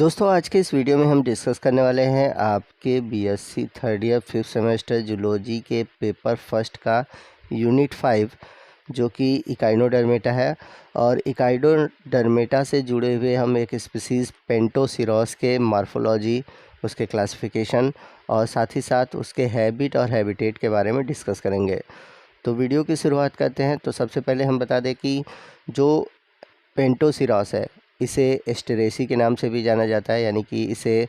दोस्तों आज के इस वीडियो में हम डिस्कस करने वाले हैं आपके BSc third year 5th semester zoology के पेपर फर्स्ट का यूनिट 5 जो कि इकाइनोडर्मेटा है। और इकाइनोडर्मेटा से जुड़े हुए हम एक स्पीसीज़ पेंटोसिरोस के मॉर्फोलॉजी, उसके क्लासिफिकेशन और साथ ही साथ उसके हैबिट और हैबिटेट के बारे में डिस्कस करेंगे। तो वीडियो की शुरुआत करते हैं। तो सबसे पहले हम बता दें कि जो पेंटोसिरोस है इसे एस्टेरेसी के नाम से भी जाना जाता है, यानी कि इसे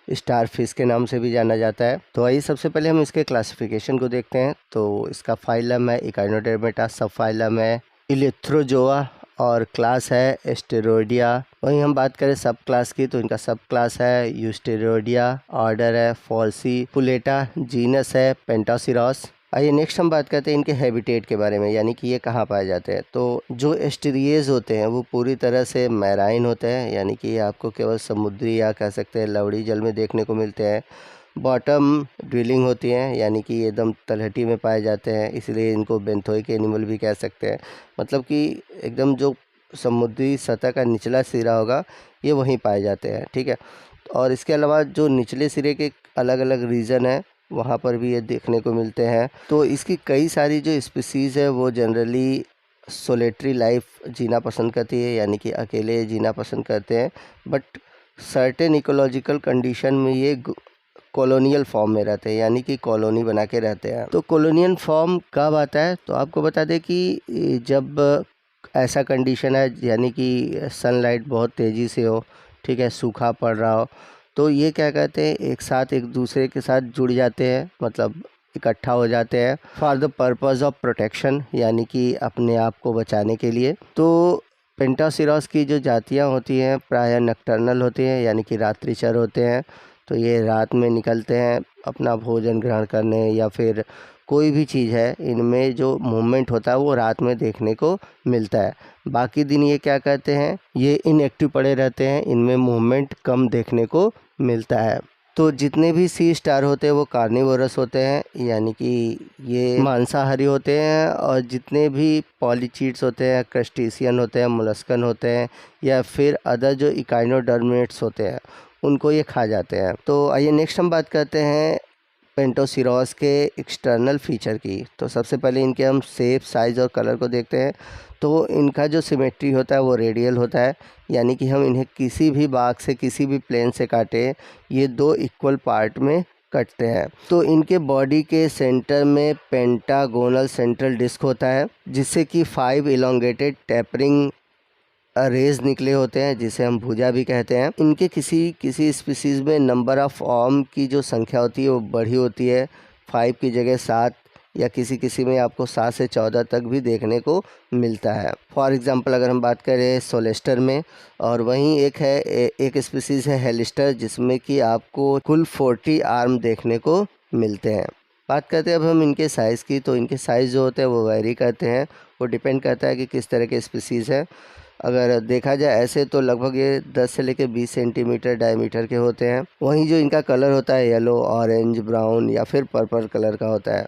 स्टार फिश के नाम से भी जाना जाता है। तो आइए सबसे पहले हम इसके क्लासिफिकेशन को देखते हैं। तो इसका फाइलम है इकाइनोडर्मेटा, सब फाइलम है इलेथ्रोजोआ और क्लास है एस्टेरोइडिया। वहीं हम बात करें सब क्लास की तो इनका सब क्लास है यूस्टेरोइडिया, ऑर्डर है फॉल्सीपुलेटा, जीनस है पेंटोसिरोस। आइए नेक्स्ट हम बात करते हैं इनके हैबिटेट के बारे में, यानी कि ये कहाँ पाए जाते हैं। तो जो एस्टेरिएज होते हैं वो पूरी तरह से मैराइन होते हैं, यानी कि ये आपको केवल समुद्री या कह सकते हैं लवड़ी जल में देखने को मिलते हैं। बॉटम ड्रिलिंग होती हैं, यानी कि एकदम तलहटी में पाए जाते हैं, इसलिए इनको बेंथोइक एनिमल भी कह सकते हैं। मतलब कि एकदम जो समुद्री सतह का निचला सिरा होगा ये वहीं पाए जाते हैं, ठीक है। और इसके अलावा जो निचले सिरे के अलग अलग रीजन है वहाँ पर भी ये देखने को मिलते हैं। तो इसकी कई सारी जो स्पीसीज़ है वो जनरली सोलेटरी लाइफ जीना पसंद करती है, यानी कि अकेले जीना पसंद करते हैं। बट सर्टेन इकोलॉजिकल कंडीशन में ये कॉलोनियल फॉर्म में रहते हैं, यानी कि कॉलोनी बना के रहते हैं। तो कॉलोनियल फॉर्म कब आता है, तो आपको बता दें कि जब ऐसा कंडीशन है यानी कि सनलाइट बहुत तेज़ी से हो, ठीक है, सूखा पड़ रहा हो, तो ये क्या कहते हैं एक साथ एक दूसरे के साथ जुड़ जाते हैं, मतलब इकट्ठा हो जाते हैं for the purpose of protection, यानी कि अपने आप को बचाने के लिए। तो पेंटासिरोस की जो जातियां होती हैं प्रायः नक्टर्नल होती हैं, यानी कि रात्रिचर होते हैं। तो ये रात में निकलते हैं अपना भोजन ग्रहण करने, या फिर कोई भी चीज़ है इनमें जो मूवमेंट होता है वो रात में देखने को मिलता है। बाकी दिन ये क्या करते हैं, ये इनएक्टिव पड़े रहते हैं, इनमें मूवमेंट कम देखने को मिलता है। तो जितने भी सी स्टार होते हैं वो कार्निवोरस होते हैं, यानी कि ये मांसाहारी होते हैं। और जितने भी पॉलीचीट्स होते हैं, क्रस्टेशियन होते हैं, मोलस्कन होते हैं, या फिर अदर जो इकाइनोडर्मेट्स होते हैं उनको ये खा जाते हैं। तो आइए नेक्स्ट हम बात करते हैं पेंटोसिरोस के एक्सटर्नल फीचर की। तो सबसे पहले इनके हम शेप, साइज़ और कलर को देखते हैं। तो इनका जो सिमेट्री होता है वो रेडियल होता है, यानी कि हम इन्हें किसी भी बाग से किसी भी प्लेन से काटें ये दो इक्वल पार्ट में कटते हैं। तो इनके बॉडी के सेंटर में पेंटागोनल सेंट्रल डिस्क होता है, जिससे कि 5 इलोंगेटेड टैपरिंग रेज निकले होते हैं, जिसे हम भुजा भी कहते हैं। इनके किसी स्पीसीज़ में नंबर ऑफ आर्म की जो संख्या होती है वो बढ़ी होती है, 5 की जगह 7, या किसी में आपको 7 से 14 तक भी देखने को मिलता है। फॉर एग्जांपल अगर हम बात करें सोलेस्टर में, और वहीं एक स्पीसीज़ है हेलिस्टर, जिसमें कि आपको कुल 40 आर्म देखने को मिलते हैं। बात करते हैं अब हम इनके साइज़ की। तो इनके साइज़ जो होते हैं वो वेरी करते हैं, वो डिपेंड करता है कि किस तरह के स्पीसीज़ है। अगर देखा जाए ऐसे तो लगभग ये 10 से लेकर 20 सेंटीमीटर डायमीटर के होते हैं। वहीं जो इनका कलर होता है येलो, ऑरेंज, ब्राउन या फिर पर्पल कलर का होता है।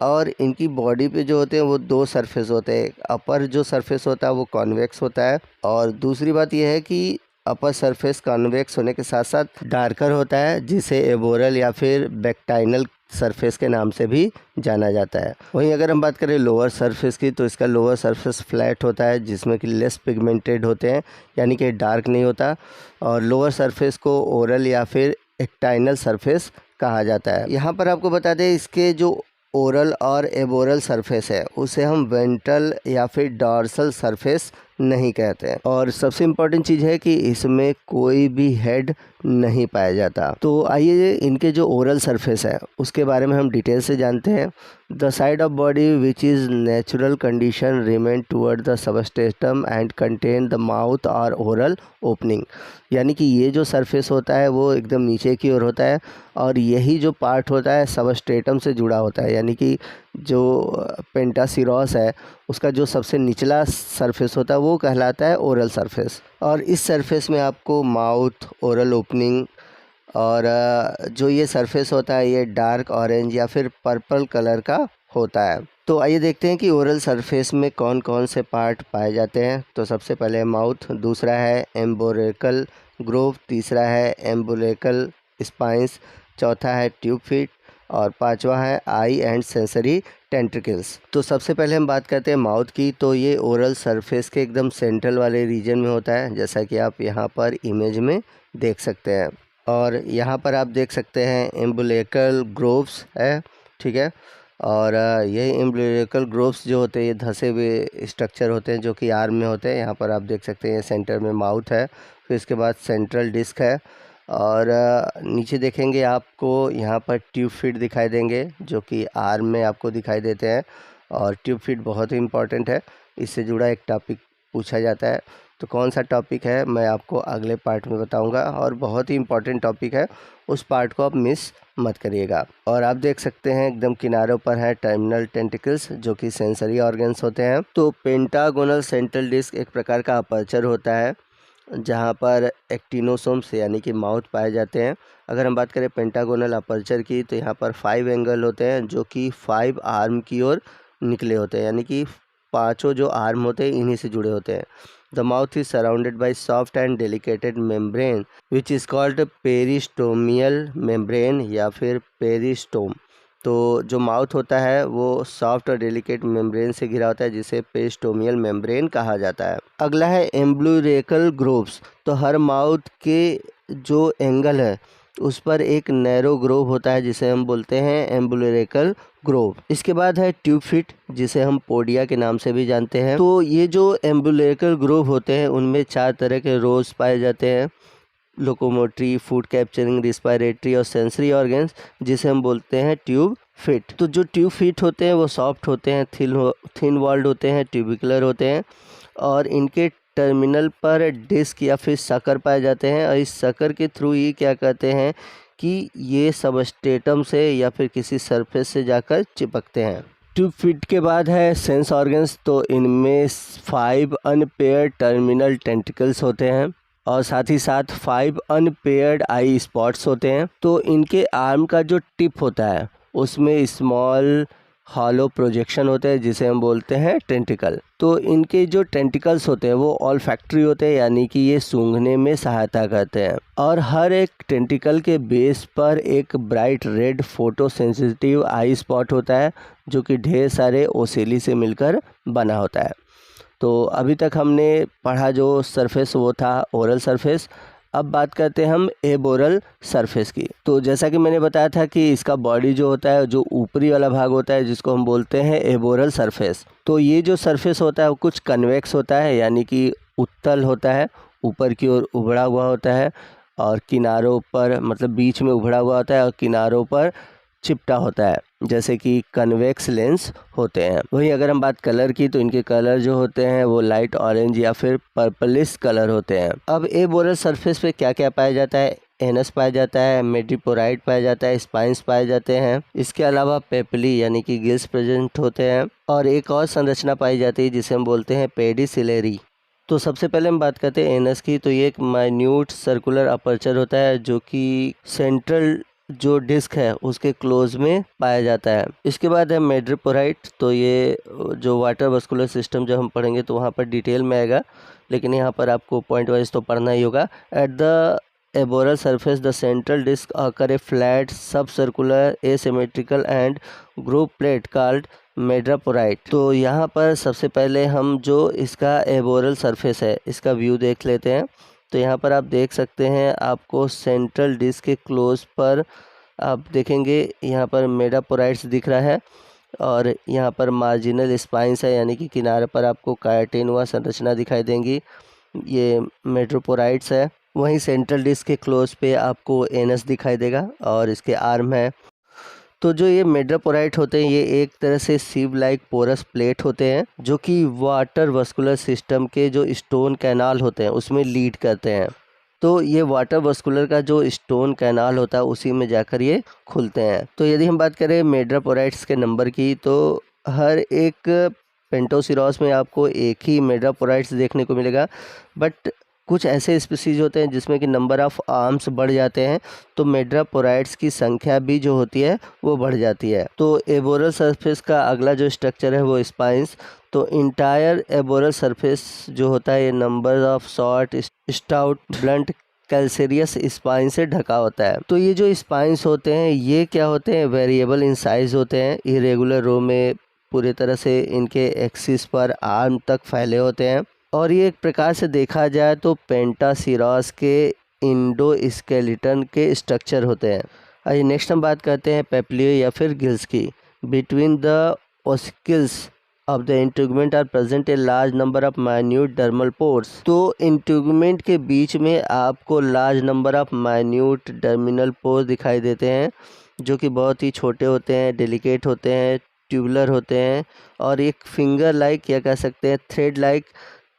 और इनकी बॉडी पे जो होते हैं वो 2 सरफेस होते हैं। अपर जो सरफेस होता है वो कॉन्वेक्स होता है, और दूसरी बात यह है कि अपर सरफेस कॉन्वेक्स होने के साथ साथ डार्कर होता है, जिसे एबोरल या फिर बेक्टाइनल सरफेस के नाम से भी जाना जाता है। वहीं अगर हम बात करें लोअर सरफेस की, तो इसका लोअर सरफेस फ्लैट होता है, जिसमें कि लेस पिगमेंटेड होते हैं, यानी कि डार्क नहीं होता। और लोअर सरफेस को ओरल या फिर एक्टाइनल सरफेस कहा जाता है। यहाँ पर आपको बता दें इसके जो ओरल और एबोरल सरफेस है उसे हम वेंट्रल या फिर डॉर्सल सरफेस नहीं कहते हैं। और सबसे इम्पॉर्टेंट चीज़ है कि इसमें कोई भी हेड नहीं पाया जाता। तो आइए इनके जो ओरल सरफेस है उसके बारे में हम डिटेल से जानते हैं। The side of body which is natural condition remain toward the substratum and contain the mouth और ओरल ओपनिंग, यानी कि ये जो सरफेस होता है वो एकदम नीचे की ओर होता है, और यही जो पार्ट होता है सबस्टेटम से जुड़ा होता है, यानी कि जो पेंटासिरोस है उसका जो सबसे निचला सरफेस होता है वो कहलाता है ओरल सरफेस। और इस सरफेस में आपको माउथ, ओरल ओपनिंग और जो ये सरफेस होता है ये डार्क ऑरेंज या फिर पर्पल कलर का होता है। तो आइए देखते हैं कि ओरल सरफेस में कौन कौन से पार्ट पाए जाते हैं। तो सबसे पहले माउथ, दूसरा है एम्बोरेकल ग्रोव, तीसरा है एम्बुलेकल स्पाइंस, चौथा है ट्यूब फीट और पांचवा है आई एंड सेंसरी टेंट्रिकल्स। तो सबसे पहले हम बात करते हैं माउथ की। तो ये ओरल सरफेस के एकदम सेंट्रल वाले रीजन में होता है, जैसा कि आप यहाँ पर इमेज में देख सकते हैं। और यहाँ पर आप देख सकते हैं एम्बुलेकल ग्रोव्स है, ठीक है। और यही एम्बुलेकल ग्रोव्स जो होते हैं ये धसे हुए स्ट्रक्चर होते हैं जो कि आर्म में होते हैं। यहाँ पर आप देख सकते हैं सेंटर में माउथ है, फिर इसके बाद सेंट्रल डिस्क है और नीचे देखेंगे आपको यहाँ पर ट्यूब फीट दिखाई देंगे जो कि आर्म में आपको दिखाई देते हैं। और ट्यूब फीट बहुत ही इम्पॉर्टेंट है, इससे जुड़ा एक टॉपिक पूछा जाता है। तो कौन सा टॉपिक है मैं आपको अगले पार्ट में बताऊंगा और बहुत ही इम्पॉर्टेंट टॉपिक है, उस पार्ट को आप मिस मत करिएगा। और आप देख सकते हैं एकदम किनारों पर है टर्मिनल टेंटिकल्स जो कि सेंसरी ऑर्गन्स होते हैं। तो पेंटागोनल सेंट्रल डिस्क एक प्रकार का अपर्चर होता है जहाँ पर एक्टिनोसोम्स यानी कि माउथ पाए जाते हैं। अगर हम बात करें पेंटागोनल अपर्चर की तो यहाँ पर 5 एंगल होते हैं जो कि 5 आर्म की ओर निकले होते हैं, यानी कि पांचों जो आर्म होते हैं इन्हीं से जुड़े होते हैं। The mouth is surrounded by soft and delicated membrane which is called peristomial membrane या फिर पेरिस्टोम। तो जो माउथ होता है वो सॉफ्ट और डेलिकेट मेम्ब्रेन से घिरा होता है जिसे पेरिस्टोमियल मेम्ब्रेन कहा जाता है। अगला है एम्बुलेकल ग्रोव्स। तो हर माउथ के जो एंगल है उस पर एक नैरो ग्रोव होता है जिसे हम बोलते हैं एम्बुलेकल ग्रोव। इसके बाद है ट्यूब फीट जिसे हम पोडिया के नाम से भी जानते हैं। तो ये जो एम्बुलेकल ग्रोव होते हैं उनमें 4 तरह के रोज पाए जाते हैं, लोकोमोटरी, फूड कैप्चरिंग, रिस्पायरेटरी और सेंसरी ऑर्गन्स, जिसे हम बोलते हैं ट्यूब फिट। तो जो ट्यूब फिट होते हैं वो सॉफ्ट होते हैं, थिन वॉल्ड होते हैं, ट्यूबिकुलर होते हैं और इनके टर्मिनल पर डिस्क या फिर सकर पाए जाते हैं। और इस सकर के थ्रू ही क्या कहते हैं कि ये सबस्ट्रेटम से या फिर किसी सरफेस से जाकर चिपकते हैं। ट्यूब फिट के बाद है सेंस ऑर्गन्स। तो इनमें 5 अनपेयर्ड टर्मिनल टेंटिकल्स होते हैं और साथ ही साथ 5 अनपेयर्ड आई स्पॉट्स होते हैं। तो इनके आर्म का जो टिप होता है उसमें स्मॉल हॉलो प्रोजेक्शन होते हैं जिसे हम बोलते हैं टेंटिकल। तो इनके जो टेंटिकल्स होते हैं वो ऑल्फैक्टरी होते हैं, यानी कि ये सूंघने में सहायता करते हैं। और हर एक टेंटिकल के बेस पर एक ब्राइट रेड फोटो सेंसिटिव आई स्पॉट होता है जो कि ढेर सारे ओसेली से मिलकर बना होता है। तो अभी तक हमने पढ़ा जो सरफेस वो था ओरल सरफेस। अब बात करते हैं हम एबोरल सरफेस की। तो जैसा कि मैंने बताया था कि इसका बॉडी जो होता है, जो ऊपरी वाला भाग होता है जिसको हम बोलते हैं एबोरल सरफेस। तो ये जो सरफेस होता है वो कुछ कन्वेक्स होता है, यानी कि उत्तल होता है, ऊपर की ओर उभड़ा हुआ होता है और किनारों पर मतलब बीच में उभड़ा हुआ होता है और किनारों पर चिपटा होता है, जैसे कि कन्वेक्स लेंस होते हैं। वहीं अगर हम बात कलर की तो इनके कलर जो होते हैं वो लाइट ऑरेंज या फिर पर्पलिश कलर होते हैं। अब एबोरल सरफेस पे क्या क्या पाया जाता है? एनस पाया जाता है, मेडिपोराइट पाया जाता है, स्पाइंस पाए जाते हैं। इसके अलावा पेपली यानी कि गिल्स प्रेजेंट होते हैं और एक और संरचना पाई जाती है जिसे हम बोलते हैं पेडिसिलेरी। तो सबसे पहले हम बात करते हैं एनस की। तो ये एक माइन्यूट सर्कुलर अपर्चर होता है जो कि सेंट्रल जो डिस्क है उसके क्लोज में पाया जाता है। इसके बाद है मेडिपोराइट। तो ये जो वाटर वस्कुलर सिस्टम जब हम पढ़ेंगे तो वहाँ पर डिटेल में आएगा, लेकिन यहाँ पर आपको पॉइंट वाइज तो पढ़ना ही होगा। At the aboral surface the central disc occur a flat sub circular asymmetrical and group plate called madreporite. तो यहाँ पर सबसे पहले हम जो इसका एबोरल सरफेस है इसका व्यू देख लेते हैं। तो यहाँ पर आप देख सकते हैं, आपको सेंट्रल डिस्क के क्लोज पर आप देखेंगे यहाँ पर मेडिपोराइट्स दिख रहा है और यहाँ पर मार्जिनल स्पाइंस है, यानी कि किनारे पर आपको कायटिन व संरचना दिखाई देंगी, ये मेडिपोराइट्स है। वहीं सेंट्रल डिस्क के क्लोज पे आपको एनस दिखाई देगा और इसके आर्म है। तो जो ये मेडिपोराइट होते हैं ये एक तरह से सिव लाइक पोरस प्लेट होते हैं जो कि वाटर वस्कुलर सिस्टम के जो स्टोन कैनाल होते हैं उसमें लीड करते हैं। तो ये वाटर वस्कुलर का जो स्टोन कैनाल होता है उसी में जाकर ये खुलते हैं। तो यदि हम बात करें मेडिपोराइट्स के नंबर की तो हर एक पेंटोसिरॉस में आपको एक ही मेडिपोराइट्स देखने को मिलेगा, बट कुछ ऐसे स्पीसीज होते हैं जिसमें कि नंबर ऑफ आर्म्स बढ़ जाते हैं, तो मेडिपोराइट्स की संख्या भी जो होती है वो बढ़ जाती है। तो एबोरल सरफेस का अगला जो स्ट्रक्चर है वो स्पाइंस। तो इंटायर एबोरल सरफेस जो होता है ये number of short stout blunt calcareous spine से ढका होता है। तो ये जो स्पाइंस होते हैं ये क्या होते हैं, वेरिएबल इन साइज होते हैं, इरेगुलर रो में पूरे तरह से इनके एक्सिस पर आर्म तक फैले होते हैं। और ये एक प्रकार से देखा जाए तो पेंटासिरॉस के इंडोस्केलेटन के स्ट्रक्चर होते हैं। आइए नेक्स्ट हम बात करते हैं पेप्लियो या फिर गिल्स की। Between the ossicles of the integument are present a large number of minute dermal pores. तो इंट्रूगमेंट के बीच में आपको large number of minute dermal pores दिखाई देते हैं जो कि बहुत ही छोटे होते हैं, डेलिकेट होते हैं, ट्यूबुलर होते हैं और एक फिंगर लाइक या कह सकते हैं thread like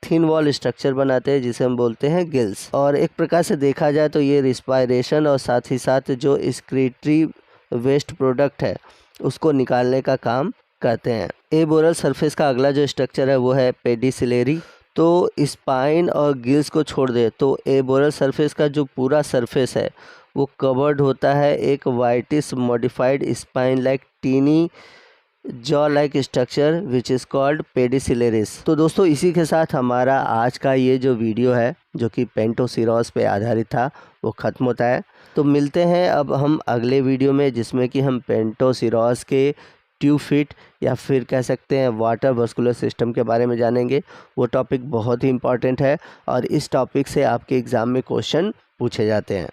thin wall structure बनाते हैं जिसे हम बोलते हैं गिल्स। और एक प्रकार से देखा जाए तो ये रिस्पायरेशन और साथ ही साथ जो एक्सक्रीटरी वेस्ट प्रोडक्ट है उसको निकालने का काम करते हैं। एबोरल सरफेस का अगला जो स्ट्रक्चर है वो है पेडिसिलरी। तो स्पाइन और गिल्स को छोड़ दे तो एबोरल सरफेस का जो पूरा सरफेस है वो कवर्ड होता है एक whitish modified spine like tiny jaw like structure which is called pedicellariae. तो दोस्तों इसी के साथ हमारा आज का ये जो वीडियो है जो कि पेंटोसिरॉस पे आधारित था वो ख़त्म होता है। तो मिलते हैं अब हम अगले वीडियो में जिसमें कि हम पेंटोसिरॉस के ट्यूब फिट या फिर कह सकते हैं वाटर वस्कुलर सिस्टम के बारे में जानेंगे। वो टॉपिक बहुत ही इंपॉर्टेंट है और इस टॉपिक से आपके एग्ज़ाम में क्वेश्चन पूछे जाते हैं।